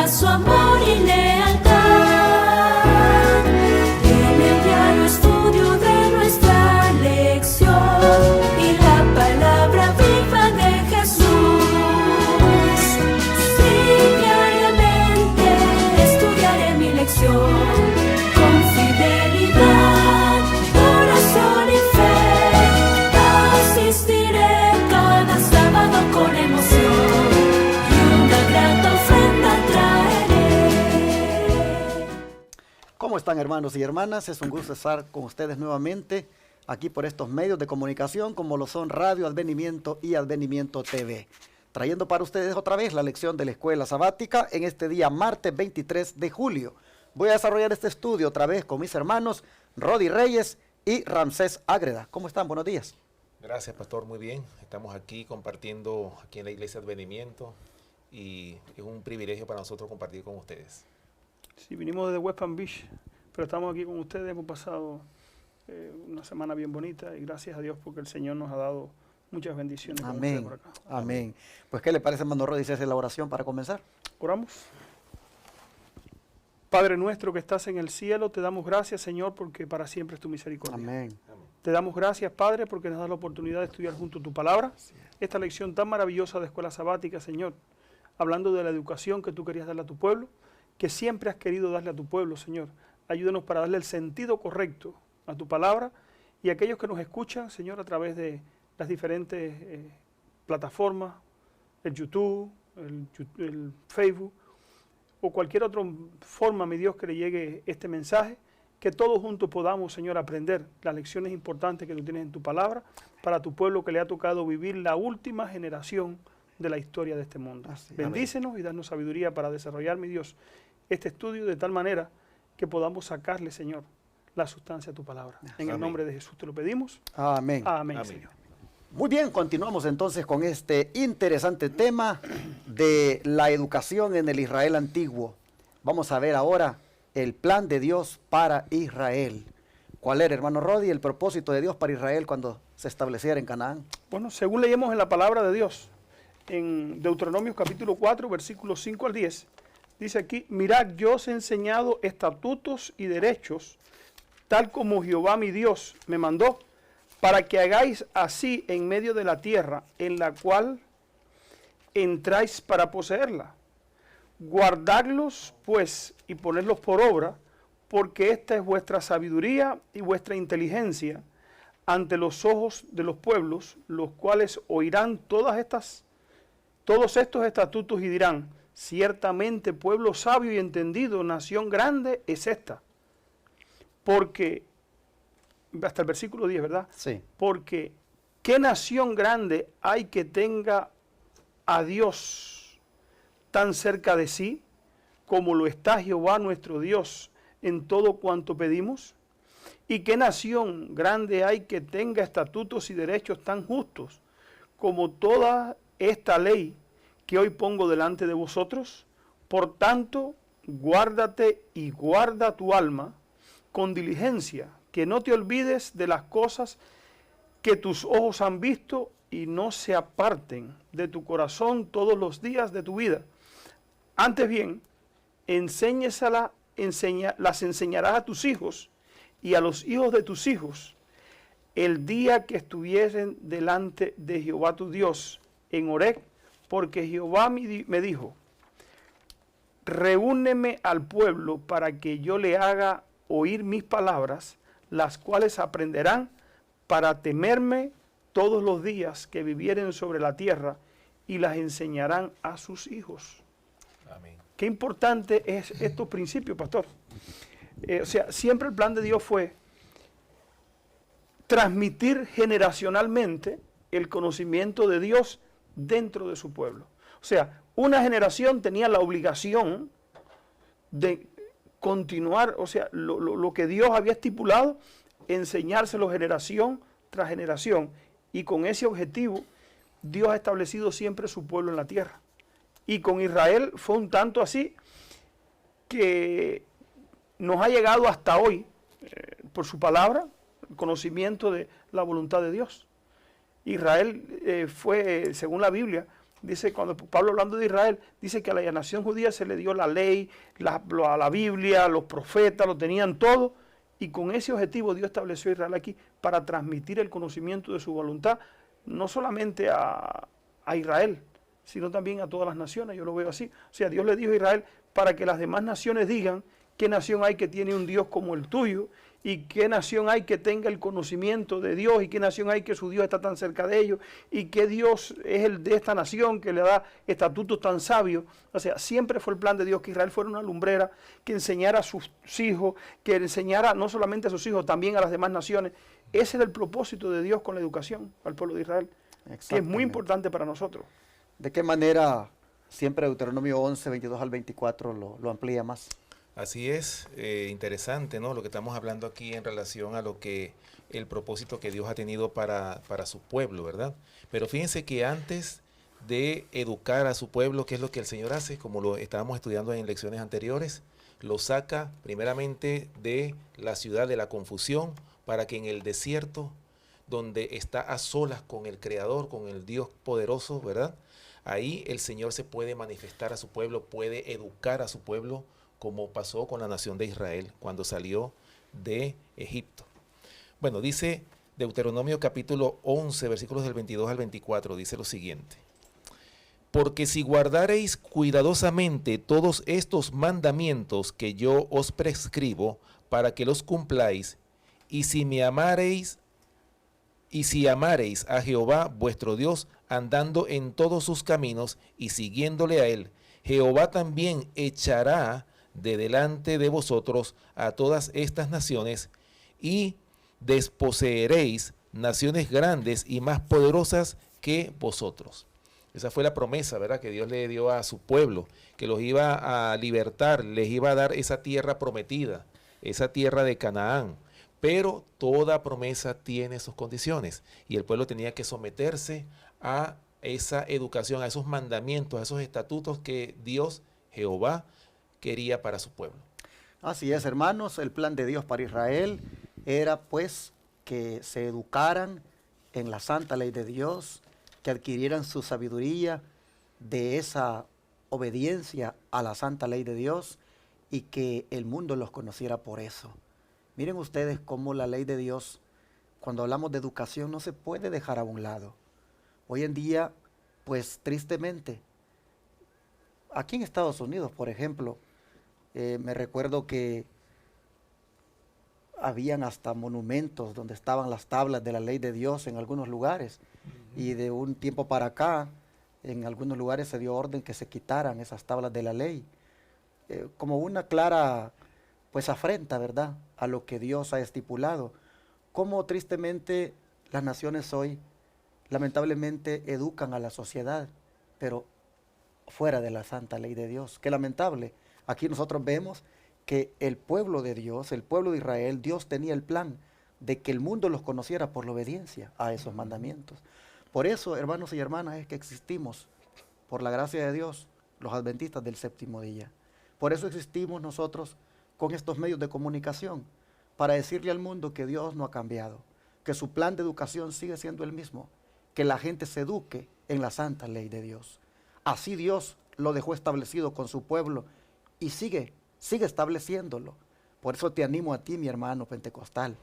muestra su amor y lealtad. En el diario estudio de nuestra lección y la palabra viva de Jesús. Sí, diariamente estudiaré mi lección con fidelidad, corazón y fe. Asistiré cada sábado con emoción y una grata ofrenda traeré. ¿Cómo están, hermanos y hermanas? Es un gusto estar con ustedes nuevamente aquí por estos medios de comunicación como lo son Radio Advenimiento y Advenimiento TV, trayendo para ustedes otra vez la lección de la Escuela Sabática en este día martes 23 de julio. Voy a desarrollar este estudio otra vez con mis hermanos Rodi Reyes y Ramsés Ágreda. ¿Cómo están? Buenos días. Gracias, pastor, muy bien. Estamos aquí compartiendo aquí en la Iglesia Advenimiento y es un privilegio para nosotros compartir con ustedes. Sí, vinimos desde West Palm Beach, pero estamos aquí con ustedes. Hemos pasado una semana bien bonita y gracias a Dios porque el Señor nos ha dado muchas bendiciones. con ustedes Amén. por acá. Amén. Pues, ¿qué le parece, hermano Rodi, si hace la oración para comenzar? Oramos. Padre nuestro que estás en el cielo, te damos gracias, Señor, porque para siempre es tu misericordia. Amén. Te damos gracias, Padre, porque nos das la oportunidad de estudiar junto a tu palabra. Esta lección tan maravillosa de Escuela Sabática, Señor, hablando de la educación que tú querías darle a tu pueblo, que siempre has querido darle a tu pueblo, Señor. Ayúdanos para darle el sentido correcto a tu palabra y a aquellos que nos escuchan, Señor, a través de las diferentes plataformas, el YouTube, el Facebook, o cualquier otra forma, mi Dios, que le llegue este mensaje, que todos juntos podamos, Señor, aprender las lecciones importantes que tú tienes en tu palabra para tu pueblo que le ha tocado vivir la última generación de la historia de este mundo. Bendícenos y danos sabiduría para desarrollar, mi Dios, este estudio de tal manera que podamos sacarle, Señor, la sustancia de tu palabra. En el nombre de Jesús te lo pedimos. Amén. Amén, Amén. Señor. Muy bien, continuamos entonces con este interesante tema de la educación en el Israel antiguo. Vamos a ver ahora el plan de Dios para Israel. ¿Cuál era, hermano Rodi, el propósito de Dios para Israel cuando se estableciera en Canaán? Bueno, según leemos en la palabra de Dios, en Deuteronomio capítulo 4, versículos 5 al 10, dice aquí: mirad, yo os he enseñado estatutos y derechos, tal como Jehová mi Dios me mandó, para que hagáis así en medio de la tierra en la cual entráis para poseerla. Guardadlos, pues, y ponedlos por obra, porque esta es vuestra sabiduría y vuestra inteligencia ante los ojos de los pueblos, los cuales oirán todos estos estatutos y dirán: ciertamente pueblo sabio y entendido, nación grande es esta. Porque, hasta el versículo 10, ¿verdad? Sí. Porque, ¿qué nación grande hay que tenga a Dios tan cerca de sí, como lo está Jehová nuestro Dios en todo cuanto pedimos? ¿Y qué nación grande hay que tenga estatutos y derechos tan justos, como toda esta ley que hoy pongo delante de vosotros? Por tanto, guárdate y guarda tu alma con diligencia, que no te olvides de las cosas que tus ojos han visto y no se aparten de tu corazón todos los días de tu vida. Antes bien, las enseñarás a tus hijos y a los hijos de tus hijos, el día que estuviesen delante de Jehová tu Dios en Horeb, porque Jehová me dijo: reúneme al pueblo para que yo le haga oír mis palabras, las cuales aprenderán para temerme todos los días que vivieren sobre la tierra, y las enseñarán a sus hijos. Amén. Qué importante es estos principios, pastor. O sea, siempre el plan de Dios fue transmitir generacionalmente el conocimiento de Dios dentro de su pueblo. O sea, una generación tenía la obligación de continuar, o sea, lo que Dios había estipulado, enseñárselo generación tras generación. Y con ese objetivo, Dios ha establecido siempre su pueblo en la tierra. Y con Israel fue un tanto así que nos ha llegado hasta hoy, por su palabra, el conocimiento de la voluntad de Dios. Israel fue, según la Biblia, dice, cuando Pablo hablando de Israel, dice que a la nación judía se le dio la ley, a la Biblia, los profetas, lo tenían todo, y con ese objetivo Dios estableció a Israel aquí para transmitir el conocimiento de su voluntad, no solamente a Israel, sino también a todas las naciones. Yo lo veo así. O sea, Dios le dijo a Israel para que las demás naciones digan qué nación hay que tiene un Dios como el tuyo, y qué nación hay que tenga el conocimiento de Dios, y qué nación hay que su Dios está tan cerca de ellos, y qué Dios es el de esta nación que le da estatutos tan sabios. O sea, siempre fue el plan de Dios que Israel fuera una lumbrera, que enseñara a sus hijos, que enseñara no solamente a sus hijos, también a las demás naciones. Ese era el propósito de Dios con la educación al pueblo de Israel, que es muy importante para nosotros. ¿De qué manera siempre Deuteronomio 11, 22 al 24 lo amplía más? Así es, interesante, ¿no? Lo que estamos hablando aquí en relación a lo que el propósito que Dios ha tenido para su pueblo, ¿verdad? Pero fíjense que antes de educar a su pueblo, ¿qué es lo que el Señor hace? Como lo estábamos estudiando en lecciones anteriores, lo saca primeramente de la ciudad de la confusión para que en el desierto, donde está a solas con el Creador, con el Dios poderoso, ¿verdad? Ahí el Señor se puede manifestar a su pueblo, puede educar a su pueblo, como pasó con la nación de Israel cuando salió de Egipto. Bueno, dice Deuteronomio capítulo 11, versículos del 22 al 24, dice lo siguiente. Porque si guardareis cuidadosamente todos estos mandamientos que yo os prescribo para que los cumpláis, y si amareis a Jehová vuestro Dios, andando en todos sus caminos y siguiéndole a él, Jehová también echará de delante de vosotros a todas estas naciones, y desposeeréis naciones grandes y más poderosas que vosotros. Esa fue la promesa, ¿verdad?, que Dios le dio a su pueblo, que los iba a libertar, les iba a dar esa tierra prometida, esa tierra de Canaán. Pero toda promesa tiene sus condiciones, y el pueblo tenía que someterse a esa educación, a esos mandamientos, a esos estatutos que Dios, Jehová, quería para su pueblo. Así es, hermanos, el plan de Dios para Israel era pues que se educaran en la santa ley de Dios, que adquirieran su sabiduría de esa obediencia a la santa ley de Dios, y que el mundo los conociera por eso. Miren ustedes cómo la ley de Dios, cuando hablamos de educación, no se puede dejar a un lado. Hoy en día, pues tristemente, aquí en Estados Unidos, por ejemplo, me recuerdo que habían hasta monumentos donde estaban las tablas de la ley de Dios en algunos lugares. Y de un tiempo para acá, en algunos lugares se dio orden que se quitaran esas tablas de la ley, como una clara pues afrenta, ¿verdad?, a lo que Dios ha estipulado. Como tristemente las naciones hoy lamentablemente educan a la sociedad, pero fuera de la santa ley de Dios. Qué lamentable. Aquí nosotros vemos que el pueblo de Dios, el pueblo de Israel, Dios tenía el plan de que el mundo los conociera por la obediencia a esos mandamientos. Por eso, hermanos y hermanas, es que existimos, por la gracia de Dios, los adventistas del séptimo día. Por eso existimos nosotros con estos medios de comunicación, para decirle al mundo que Dios no ha cambiado, que su plan de educación sigue siendo el mismo, que la gente se eduque en la santa ley de Dios. Así Dios lo dejó establecido con su pueblo y sigue estableciéndolo. Por eso te animo a ti, mi hermano pentecostal,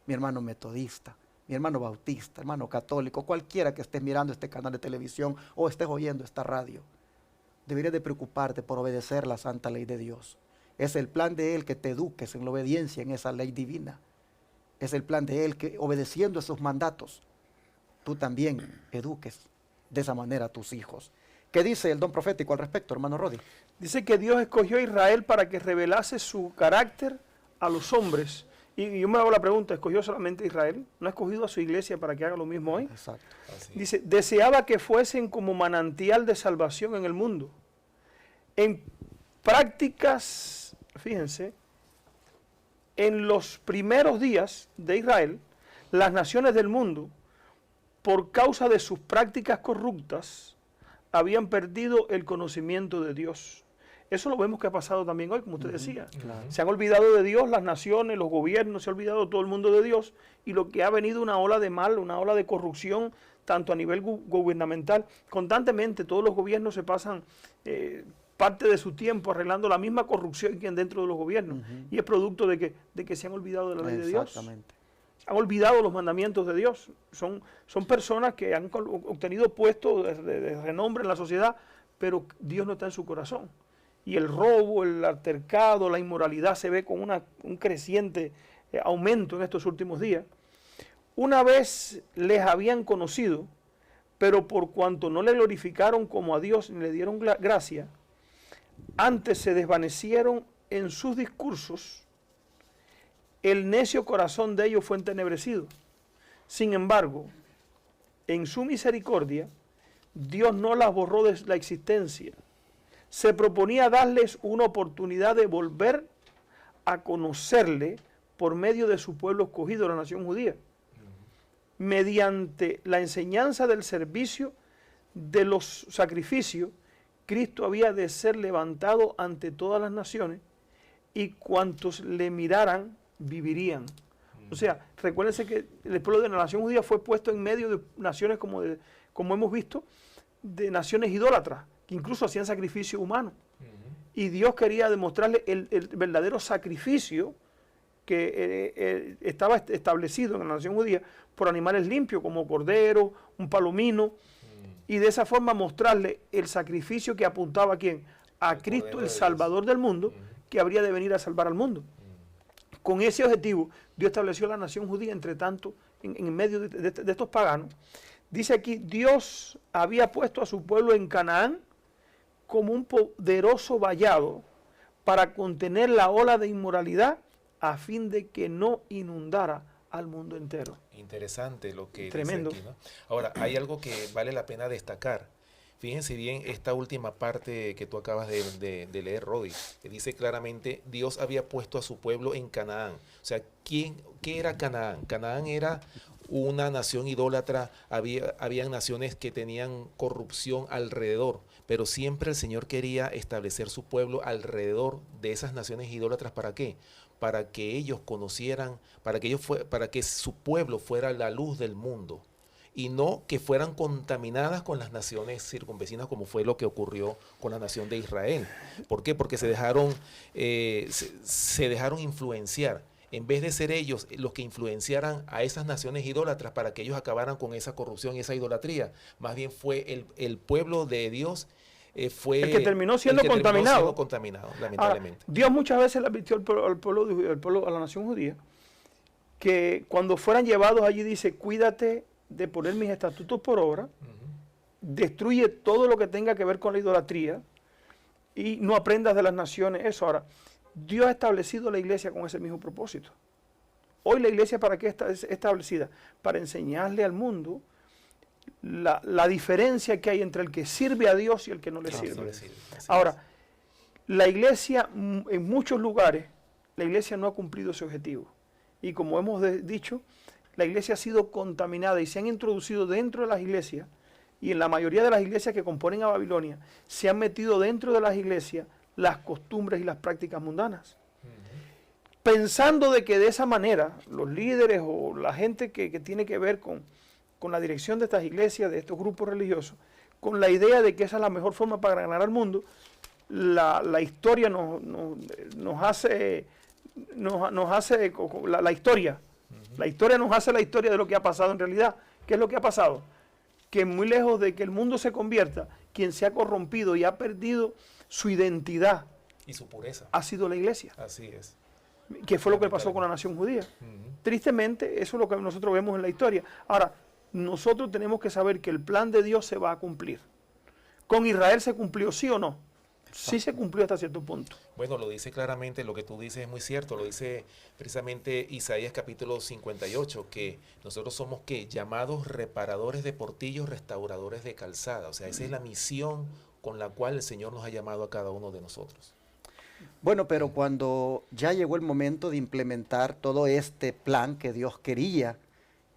mi hermano metodista, mi hermano bautista, hermano católico, cualquiera que estés mirando este canal de televisión o estés oyendo esta radio. Deberías de preocuparte por obedecer la santa ley de Dios. Es el plan de Él que te eduques en la obediencia en esa ley divina. Es el plan de Él que, obedeciendo esos mandatos, tú también eduques de esa manera a tus hijos. ¿Qué dice el don profético al respecto, hermano Rodi? Dice que Dios escogió a Israel para que revelase su carácter a los hombres. Y yo me hago la pregunta, ¿escogió solamente a Israel? ¿No ha escogido a su iglesia para que haga lo mismo hoy? Exacto. Dice, deseaba que fuesen como manantial de salvación en el mundo. En prácticas, fíjense, en los primeros días de Israel, las naciones del mundo, por causa de sus prácticas corruptas, habían perdido el conocimiento de Dios. Eso lo vemos que ha pasado también hoy, como usted decía. Claro. Se han olvidado de Dios las naciones, los gobiernos, se ha olvidado todo el mundo de Dios, y lo que ha venido una ola de mal, una ola de corrupción tanto a nivel gubernamental. Constantemente todos los gobiernos se pasan parte de su tiempo arreglando la misma corrupción que hay dentro de los gobiernos. Y es producto de que se han olvidado de la ley de Dios. Exactamente. Han olvidado los mandamientos de Dios. Son personas que han obtenido puestos de renombre en la sociedad, pero Dios no está en su corazón. Y el robo, el altercado, la inmoralidad se ve con un creciente aumento en estos últimos días. Una vez les habían conocido, pero por cuanto no le glorificaron como a Dios ni le dieron gracia, antes se desvanecieron en sus discursos, el necio corazón de ellos fue entenebrecido. Sin embargo, en su misericordia, Dios no las borró de la existencia. Se proponía darles una oportunidad de volver a conocerle por medio de su pueblo escogido, la nación judía, mediante la enseñanza del servicio de los sacrificios. Cristo había de ser levantado ante todas las naciones y cuantos le miraran vivirían. O sea, recuérdense que el pueblo de la nación judía fue puesto en medio de naciones como hemos visto, de naciones idólatras, que incluso hacían sacrificio humano. Y Dios quería demostrarle el verdadero sacrificio que estaba establecido en la nación judía por animales limpios como cordero, un palomino, y de esa forma mostrarle el sacrificio que apuntaba a ¿quién? A Cristo, el Salvador del mundo, que habría de venir a salvar al mundo. Con ese objetivo, Dios estableció la nación judía, entre tanto, en medio de estos paganos. Dice aquí, Dios había puesto a su pueblo en Canaán como un poderoso vallado para contener la ola de inmoralidad a fin de que no inundara al mundo entero. Interesante lo que Tremendo. dice aquí, ¿no? Ahora, hay algo que vale la pena destacar. Fíjense bien esta última parte que tú acabas de leer, Rodi, que dice claramente, Dios había puesto a su pueblo en Canaán. O sea, ¿qué era Canaán? Canaán era una nación idólatra, habían naciones que tenían corrupción alrededor, pero siempre el Señor quería establecer su pueblo alrededor de esas naciones idólatras. ¿Para qué? Para que ellos conocieran, para que su pueblo fuera la luz del mundo y no que fueran contaminadas con las naciones circunvecinas, como fue lo que ocurrió con la nación de Israel. ¿Por qué? Porque se dejaron influenciar. En vez de ser ellos los que influenciaran a esas naciones idólatras para que ellos acabaran con esa corrupción y esa idolatría, más bien fue el pueblo de Dios fue el que terminó siendo contaminado. Lamentablemente. Ahora, Dios muchas veces le advirtió al pueblo, a la nación judía, que cuando fueran llevados allí, dice, cuídate de poner mis estatutos por obra, destruye todo lo que tenga que ver con la idolatría y no aprendas de las naciones eso. Ahora, Dios ha establecido la iglesia con ese mismo propósito. Hoy la iglesia, ¿para qué está establecida? Para enseñarle al mundo la diferencia que hay entre el que sirve a Dios y el que no le sirve. Ahora, la iglesia, en muchos lugares, la iglesia no ha cumplido ese objetivo. Y como hemos dicho, la iglesia ha sido contaminada y se han introducido dentro de las iglesias, y en la mayoría de las iglesias que componen a Babilonia, se han metido dentro de las iglesias las costumbres y las prácticas mundanas. Pensando de que de esa manera los líderes o la gente que tiene que ver con la dirección de estas iglesias, de estos grupos religiosos, con la idea de que esa es la mejor forma para ganar al mundo, la historia nos hace la historia. La historia nos hace la historia de lo que ha pasado en realidad. ¿Qué es lo que ha pasado? Que muy lejos de que el mundo se convierta, quien se ha corrompido y ha perdido su identidad y su pureza ha sido la iglesia. Así es. Que fue lo que pasó con la nación judía. Tristemente, eso es lo que nosotros vemos en la historia. Ahora, nosotros tenemos que saber que el plan de Dios se va a cumplir. ¿Con Israel se cumplió, sí o no? Sí se cumplió hasta cierto punto. Bueno, lo dice claramente, lo que tú dices es muy cierto, lo dice precisamente Isaías capítulo 58, que nosotros somos llamados reparadores de portillos, restauradores de calzada. O sea, esa es la misión con la cual el Señor nos ha llamado a cada uno de nosotros. Bueno, pero cuando ya llegó el momento de implementar todo este plan que Dios quería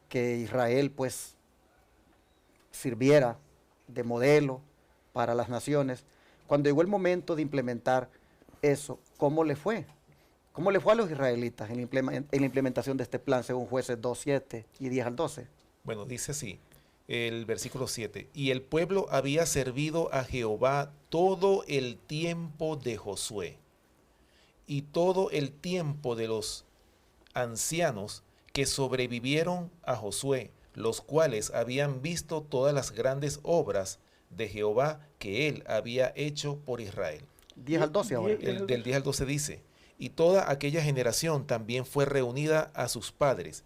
que Israel pues sirviera de modelo para las naciones, cuando llegó el momento de implementar eso, ¿cómo le fue? ¿Cómo le fue a los israelitas en la implementación de este plan según Jueces 2:7 y 10 al 12? Bueno, dice así, el versículo 7. Y el pueblo había servido a Jehová todo el tiempo de Josué y todo el tiempo de los ancianos que sobrevivieron a Josué, los cuales habían visto todas las grandes obras de Jehová que él había hecho por Israel. 10 al 12 ahora. Del 10 al 12 dice, y toda aquella generación también fue reunida a sus padres,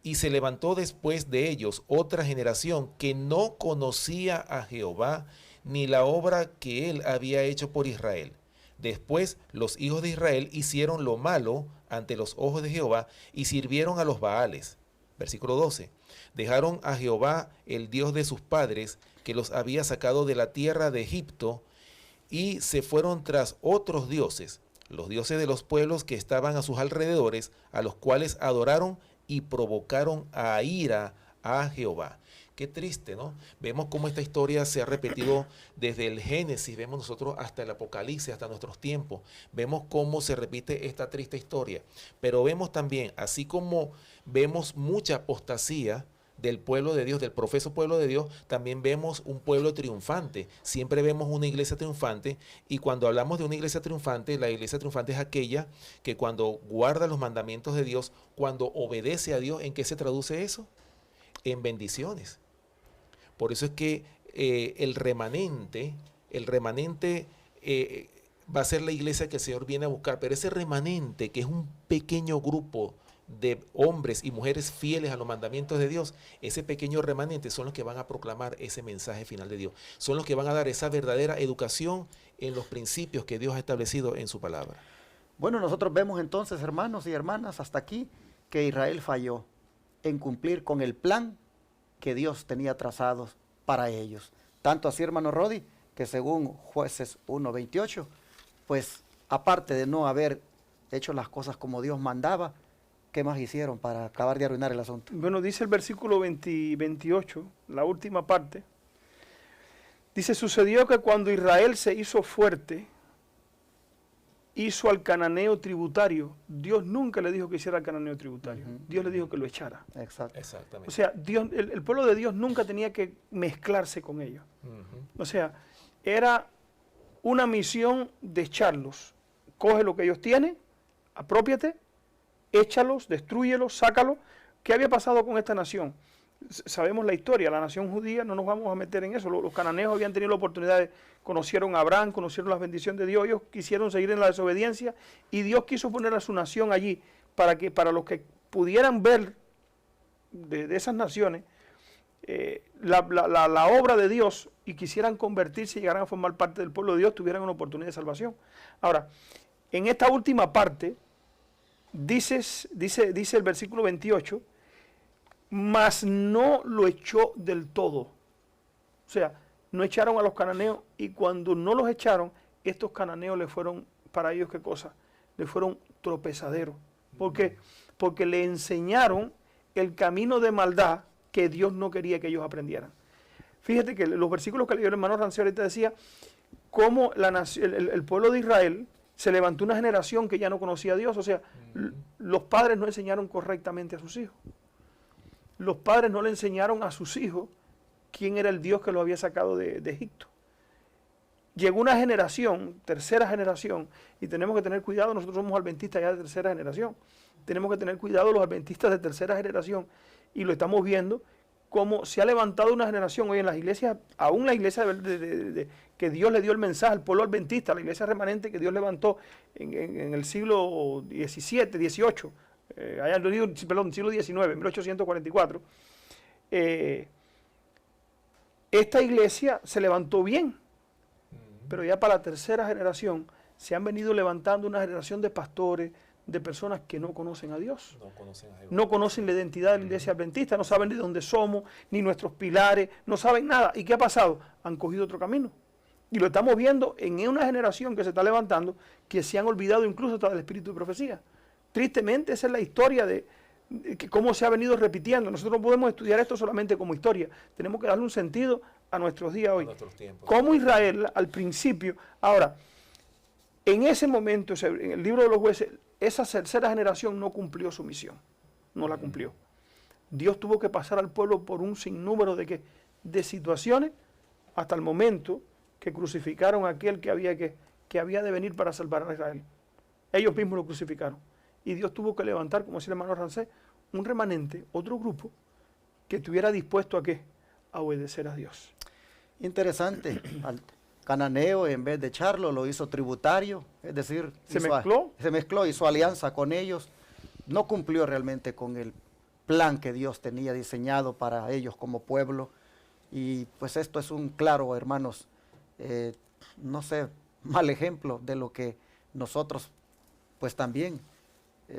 y se levantó después de ellos otra generación que no conocía a Jehová, ni la obra que él había hecho por Israel. Después los hijos de Israel hicieron lo malo ante los ojos de Jehová, y sirvieron a los Baales. Versículo 12. Dejaron a Jehová, el Dios de sus padres, que los había sacado de la tierra de Egipto, y se fueron tras otros dioses, los dioses de los pueblos que estaban a sus alrededores, a los cuales adoraron y provocaron a ira a Jehová. Qué triste, ¿no? Vemos cómo esta historia se ha repetido desde el Génesis, vemos nosotros hasta el Apocalipsis, hasta nuestros tiempos. Vemos cómo se repite esta triste historia. Pero vemos también, así como vemos mucha apostasía del pueblo de Dios, del profeso pueblo de Dios, también vemos un pueblo triunfante. Siempre vemos una iglesia triunfante, y cuando hablamos de una iglesia triunfante, la iglesia triunfante es aquella que cuando guarda los mandamientos de Dios, cuando obedece a Dios. ¿En qué se traduce eso? En bendiciones. Por eso es que el remanente va a ser la iglesia que el Señor viene a buscar, pero ese remanente, que es un pequeño grupo de hombres y mujeres fieles a los mandamientos de Dios, ese pequeño remanente son los que van a proclamar ese mensaje final de Dios, son los que van a dar esa verdadera educación en los principios que Dios ha establecido en su palabra. Bueno, nosotros vemos entonces, hermanos y hermanas, hasta aquí, que Israel falló en cumplir con el plan que Dios tenía trazados para ellos. Tanto así, hermano Rodi, que según Jueces 1:28, pues aparte de no haber hecho las cosas como Dios mandaba, ¿qué más hicieron para acabar de arruinar el asunto? Bueno, dice el versículo 28, la última parte, dice, sucedió que cuando Israel se hizo fuerte, hizo al cananeo tributario. Dios nunca le dijo que hiciera al cananeo tributario. Dios le dijo que lo echara. Exacto. Exactamente. O sea, Dios, el pueblo de Dios nunca tenía que mezclarse con ellos. O sea, era una misión de echarlos. Coge lo que ellos tienen, apropiate, échalos, destrúyelos, sácalos. ¿Qué había pasado con esta nación? Sabemos la historia, la nación judía, no nos vamos a meter en eso. Los cananeos habían tenido la oportunidad conocieron a Abraham, conocieron las bendiciones de Dios, ellos quisieron seguir en la desobediencia, y Dios quiso poner a su nación allí para los que pudieran ver de esas naciones la obra de Dios y quisieran convertirse y llegaran a formar parte del pueblo de Dios, tuvieran una oportunidad de salvación. Ahora, en esta última parte, dice el versículo 28, mas no lo echó del todo. O sea, no echaron a los cananeos, y cuando no los echaron, estos cananeos le fueron, para ellos, ¿qué cosa? Le fueron tropezaderos. ¿Por qué? Porque le enseñaron el camino de maldad que Dios no quería que ellos aprendieran. Fíjate que los versículos que leyó el hermano Ranceo ahorita decía cómo el pueblo de Israel se levantó una generación que ya no conocía a Dios. O sea, los padres no enseñaron correctamente a sus hijos. Los padres no le enseñaron a sus hijos quién era el Dios que los había sacado de Egipto. Llegó una generación, tercera generación, y tenemos que tener cuidado. Nosotros somos adventistas ya de tercera generación. Tenemos que tener cuidado los adventistas de tercera generación, y lo estamos viendo cómo se ha levantado una generación hoy en las iglesias, aún la iglesia que Dios le dio el mensaje al pueblo adventista, la iglesia remanente que Dios levantó en el siglo XVII, XVIII, siglo XIX, 1844. Esta iglesia se levantó bien, pero ya para la tercera generación se han venido levantando una generación de pastores, de personas que no conocen a Dios. No conocen la identidad de la iglesia adventista, no saben de dónde somos, ni nuestros pilares, no saben nada. ¿Y qué ha pasado? Han cogido otro camino. Y lo estamos viendo en una generación que se está levantando, que se han olvidado incluso hasta del espíritu de profecía. Tristemente, esa es la historia de cómo se ha venido repitiendo. Nosotros no podemos estudiar esto solamente como historia, tenemos que darle un sentido a nuestros días hoy. Como Israel al principio, ahora, en ese momento, en el libro de los jueces, esa tercera generación no cumplió su misión, no la cumplió. Dios tuvo que pasar al pueblo por un sinnúmero de situaciones hasta el momento que crucificaron a aquel que había de venir para salvar a Israel. Ellos mismos lo crucificaron. Y Dios tuvo que levantar, como decía el hermano Rancés, un remanente, otro grupo, que estuviera dispuesto a ¿qué? A obedecer a Dios. Interesante. Al cananeo, en vez de echarlo, lo hizo tributario, es decir, Se mezcló, hizo alianza con ellos. No cumplió realmente con el plan que Dios tenía diseñado para ellos como pueblo. Y pues esto es un claro, hermanos, no sé, mal ejemplo de lo que nosotros pues también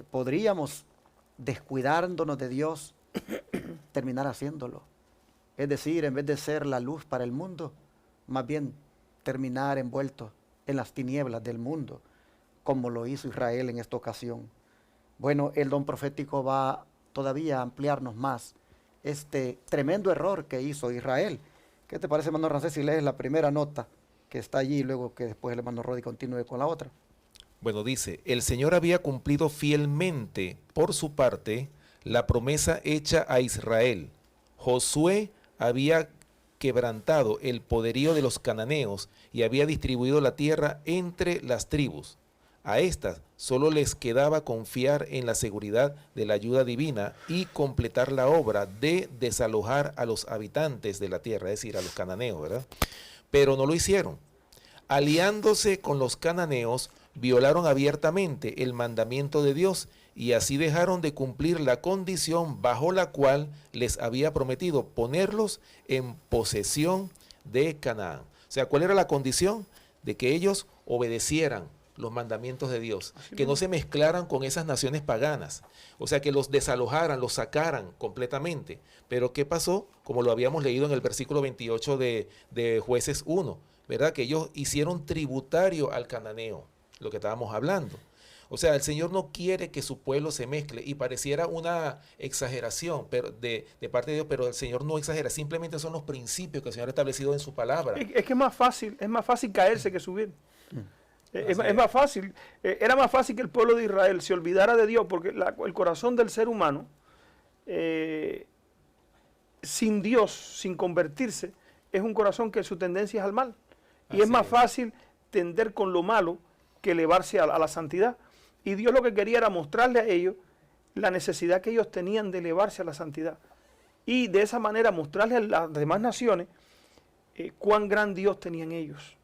podríamos, descuidándonos de Dios, terminar haciéndolo. Es decir, en vez de ser la luz para el mundo, más bien terminar envuelto en las tinieblas del mundo, como lo hizo Israel en esta ocasión. Bueno, el don profético va todavía a ampliarnos más este tremendo error que hizo Israel. ¿Qué te parece, hermano Rancés, si lees la primera nota que está allí, y luego que después el hermano Rodi continúe con la otra? Bueno, dice, el Señor había cumplido fielmente por su parte la promesa hecha a Israel. Josué había quebrantado el poderío de los cananeos y había distribuido la tierra entre las tribus. A estas solo les quedaba confiar en la seguridad de la ayuda divina y completar la obra de desalojar a los habitantes de la tierra, es decir, a los cananeos, ¿verdad? Pero no lo hicieron. Aliándose con los cananeos, violaron abiertamente el mandamiento de Dios y así dejaron de cumplir la condición bajo la cual les había prometido ponerlos en posesión de Canaán. O sea, ¿cuál era la condición? De que ellos obedecieran los mandamientos de Dios, que no se mezclaran con esas naciones paganas, o sea, que los desalojaran, los sacaran completamente. Pero ¿qué pasó? Como lo habíamos leído en el versículo 28 de Jueces 1, ¿verdad? Que ellos hicieron tributario al cananeo, lo que estábamos hablando. O sea, el Señor no quiere que su pueblo se mezcle, y pareciera una exageración pero de parte de Dios, pero el Señor no exagera, simplemente son los principios que el Señor ha establecido en su palabra. Es que es más fácil caerse que subir. Es más fácil, era más fácil que el pueblo de Israel se olvidara de Dios, porque el corazón del ser humano, sin Dios, sin convertirse, es un corazón que su tendencia es al mal. Y es más fácil tender con lo malo que elevarse a la santidad. Y Dios lo que quería era mostrarle a ellos la necesidad que ellos tenían de elevarse a la santidad. Y de esa manera mostrarle a las demás naciones cuán gran Dios tenían ellos.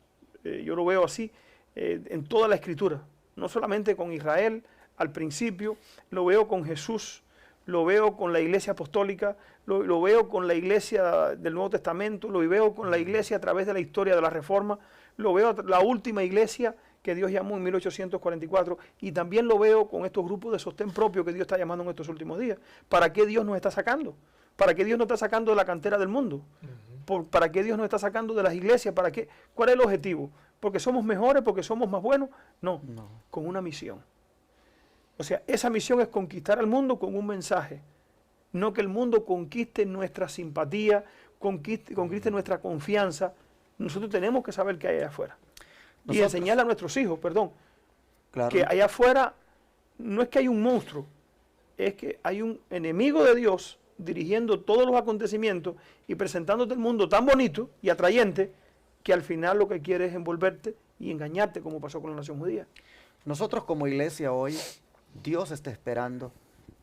Yo lo veo así en toda la Escritura. No solamente con Israel al principio, lo veo con Jesús, lo veo con la iglesia apostólica, lo veo con la iglesia del Nuevo Testamento, lo veo con la iglesia a través de la historia de la Reforma, lo veo la última iglesia que Dios llamó en 1844, y también lo veo con estos grupos de sostén propio que Dios está llamando en estos últimos días. ¿Para qué Dios nos está sacando? ¿Para qué Dios nos está sacando de la cantera del mundo? ¿Para qué Dios nos está sacando de las iglesias? ¿Para qué? ¿Cuál es el objetivo? ¿Porque somos mejores? ¿Porque somos más buenos? No, con una misión. O sea, esa misión es conquistar al mundo con un mensaje. No que el mundo conquiste nuestra simpatía, conquiste nuestra confianza. Nosotros tenemos que saber qué hay allá afuera. Y enseñarle a nuestros hijos, claro, que allá afuera no es que hay un monstruo, es que hay un enemigo de Dios dirigiendo todos los acontecimientos y presentándote el mundo tan bonito y atrayente que al final lo que quiere es envolverte y engañarte, como pasó con la nación judía. Nosotros como iglesia hoy, Dios está esperando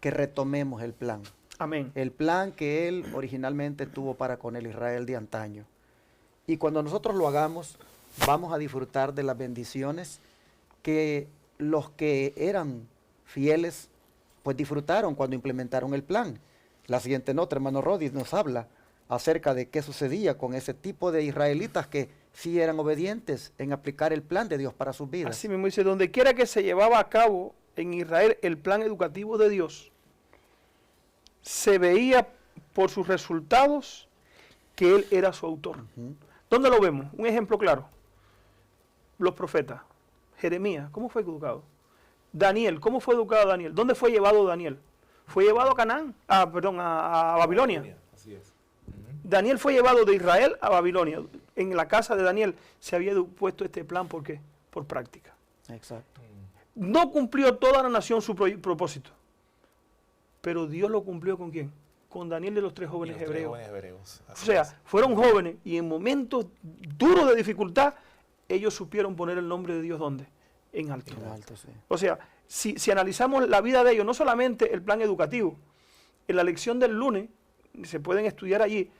que retomemos el plan. Amén. El plan que Él originalmente tuvo para con el Israel de antaño. Y cuando nosotros lo hagamos, vamos a disfrutar de las bendiciones que los que eran fieles, pues disfrutaron cuando implementaron el plan. La siguiente nota, hermano Rodi, nos habla acerca de qué sucedía con ese tipo de israelitas que sí eran obedientes en aplicar el plan de Dios para sus vidas. Así mismo dice, donde quiera que se llevaba a cabo en Israel el plan educativo de Dios, se veía por sus resultados que Él era su autor. ¿Dónde lo vemos? Un ejemplo claro. Los profetas. Jeremías, ¿cómo fue educado? Daniel, ¿cómo fue educado Daniel? ¿Dónde fue llevado Daniel? Fue llevado a Canaán, a Babilonia. Así es. Daniel fue llevado de Israel a Babilonia. En la casa de Daniel se había puesto este plan, ¿por qué? Por práctica. Exacto. No cumplió toda la nación su propósito. Pero Dios lo cumplió ¿con quién? con Daniel de los tres Y jóvenes los tres hebreos. jóvenes hebreos. O Así sea, es. fueron jóvenes y en momentos duros de dificultad, ellos supieron poner el nombre de Dios ¿dónde? En alto. En alto, sí. O sea, si analizamos la vida de ellos, no solamente el plan educativo, en la lección del lunes, se pueden estudiar allí,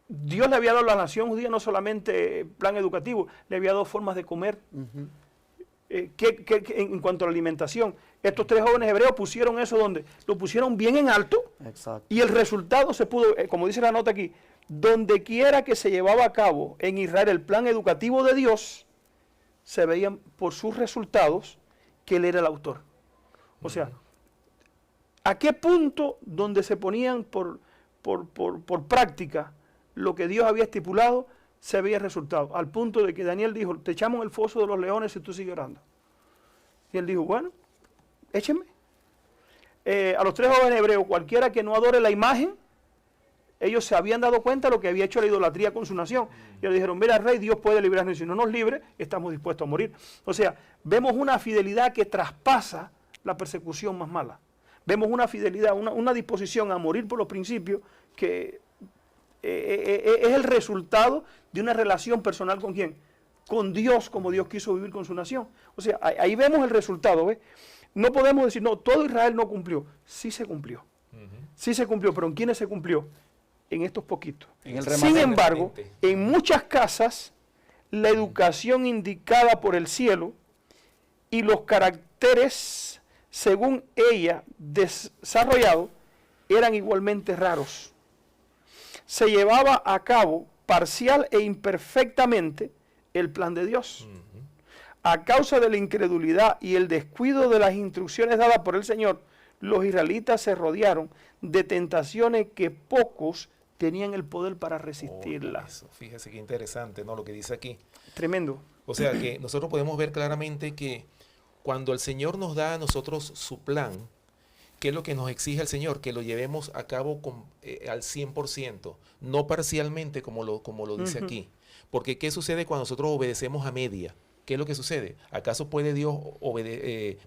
Dios le había dado a la nación judía no solamente plan educativo, le había dado formas de comer. Ujú. En cuanto a la alimentación, estos tres jóvenes hebreos pusieron eso donde lo pusieron bien en alto Exacto. y el resultado se pudo, como dice la nota aquí, donde quiera que se llevaba a cabo en Israel el plan educativo de Dios, se veían por sus resultados que él era el autor. O sea, ¿a qué punto donde se ponían por práctica lo que Dios había estipulado, se veía el resultado? Al punto de que Daniel dijo, te echamos en el foso de los leones si tú sigues orando. Y él dijo, bueno, échenme. A los tres jóvenes hebreos, cualquiera que no adore la imagen, ellos se habían dado cuenta de lo que había hecho la idolatría con su nación. Y le dijeron, mira, rey, Dios puede librarnos, y si no nos libre, estamos dispuestos a morir. O sea, vemos una fidelidad que traspasa la persecución más mala. Vemos una fidelidad, una disposición a morir por los principios que es el resultado de una relación personal ¿con quién? Con Dios, como Dios quiso vivir con su nación. O sea, ahí vemos el resultado, ¿ves? No podemos decir, no, todo Israel no cumplió. Sí se cumplió. Sí se cumplió, pero ¿en quiénes se cumplió? En estos poquitos. En el Sin remanente. embargo, en muchas casas, la educación indicada por el cielo y los caracteres, según ella, desarrollados, eran igualmente raros. Se llevaba a cabo parcial e imperfectamente el plan de Dios. A causa de la incredulidad y el descuido de las instrucciones dadas por el Señor, los israelitas se rodearon de tentaciones que pocos tenían el poder para resistirlas. Eso, fíjese qué interesante, ¿no? Lo que dice aquí. Tremendo. O sea que nosotros podemos ver claramente que cuando el Señor nos da a nosotros su plan, ¿qué es lo que nos exige el Señor? Que lo llevemos a cabo al 100%, no parcialmente como lo dice aquí. Porque ¿qué sucede cuando nosotros obedecemos a media? ¿Qué es lo que sucede? ¿Acaso puede Dios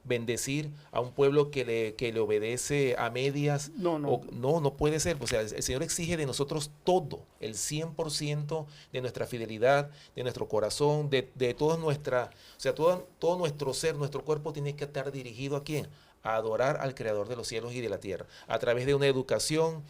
bendecir a un pueblo que le obedece a medias? No. No puede ser. O sea, el Señor exige de nosotros todo, el 100% de nuestra fidelidad, de nuestro corazón, de toda nuestra, o sea, todo nuestro ser, nuestro cuerpo tiene que estar dirigido ¿a quién? A adorar al Creador de los cielos y de la tierra, a través de una educación.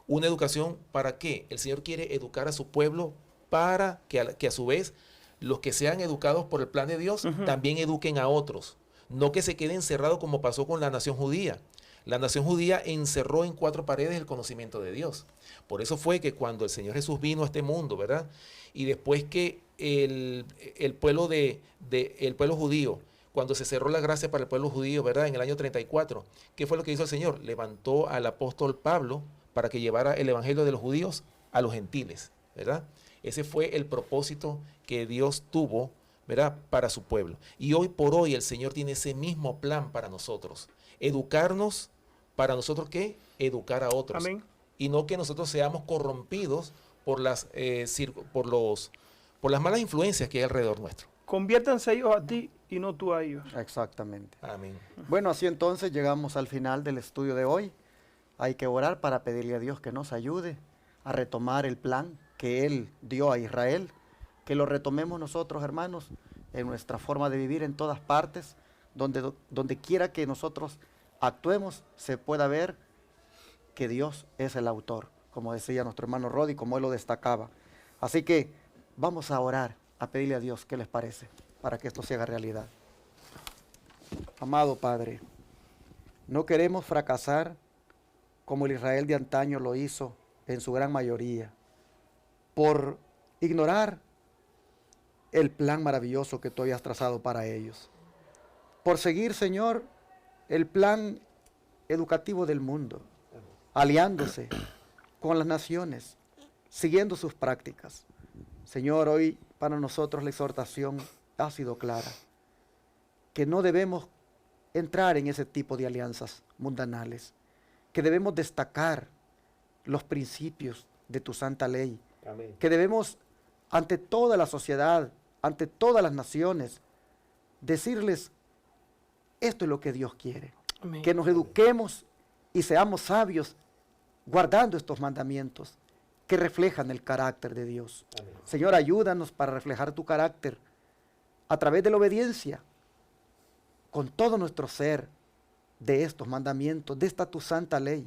¿Una educación para qué? El Señor quiere educar a su pueblo para que a su vez los que sean educados por el plan de Dios también eduquen a otros. No que se queden encerrados como pasó con la nación judía. La nación judía encerró en 4 paredes el conocimiento de Dios. Por eso fue que cuando el Señor Jesús vino a este mundo, ¿verdad? Y después que el pueblo judío, cuando se cerró la gracia para el pueblo judío, ¿verdad? En el año 34, ¿qué fue lo que hizo el Señor? Levantó al apóstol Pablo para que llevara el evangelio de los judíos a los gentiles, ¿verdad? Ese fue el propósito que Dios tuvo, ¿verdad? Para su pueblo. Y hoy por hoy el Señor tiene ese mismo plan para nosotros. Educarnos, ¿para nosotros qué? Educar a otros. Amén. Y no que nosotros seamos corrompidos por las malas influencias que hay alrededor nuestro. Conviértanse ellos a ti y no tú a ellos. Exactamente. Amén. Bueno, así entonces llegamos al final del estudio de hoy. Hay que orar para pedirle a Dios que nos ayude a retomar el plan que Él dio a Israel, que lo retomemos nosotros, hermanos, en nuestra forma de vivir en todas partes, donde quiera que nosotros actuemos, se pueda ver que Dios es el autor, como decía nuestro hermano Rodi, como él lo destacaba. Así que vamos a orar, a pedirle a Dios qué les parece, para que esto se haga realidad. Amado Padre, no queremos fracasar como el Israel de antaño lo hizo en su gran mayoría, por ignorar el plan maravilloso que tú habías trazado para ellos, por seguir, Señor, el plan educativo del mundo, aliándose con las naciones, siguiendo sus prácticas. Señor, hoy para nosotros la exhortación ha sido clara, que no debemos entrar en ese tipo de alianzas mundanales, que debemos destacar los principios de tu santa ley, Amén. que debemos ante toda la sociedad, ante todas las naciones, decirles, esto es lo que Dios quiere, Amén. que nos eduquemos y seamos sabios guardando estos mandamientos que reflejan el carácter de Dios. Señor, ayúdanos para reflejar tu carácter a través de la obediencia, con todo nuestro ser, de estos mandamientos, de esta tu santa ley.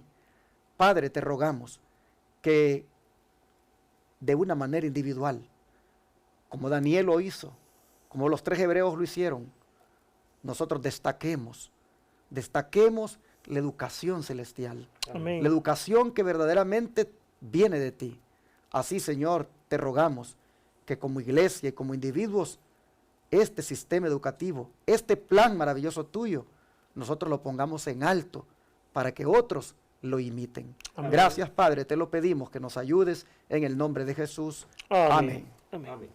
Padre, te rogamos que de una manera individual, como Daniel lo hizo, como los 3 hebreos lo hicieron, nosotros destaquemos la educación celestial, Amén. la educación que verdaderamente viene de ti. Así, Señor, te rogamos que como iglesia y como individuos, este sistema educativo, este plan maravilloso tuyo, nosotros lo pongamos en alto para que otros lo imiten. Amén. Gracias, Padre, te lo pedimos, que nos ayudes en el nombre de Jesús. Amén. Amén.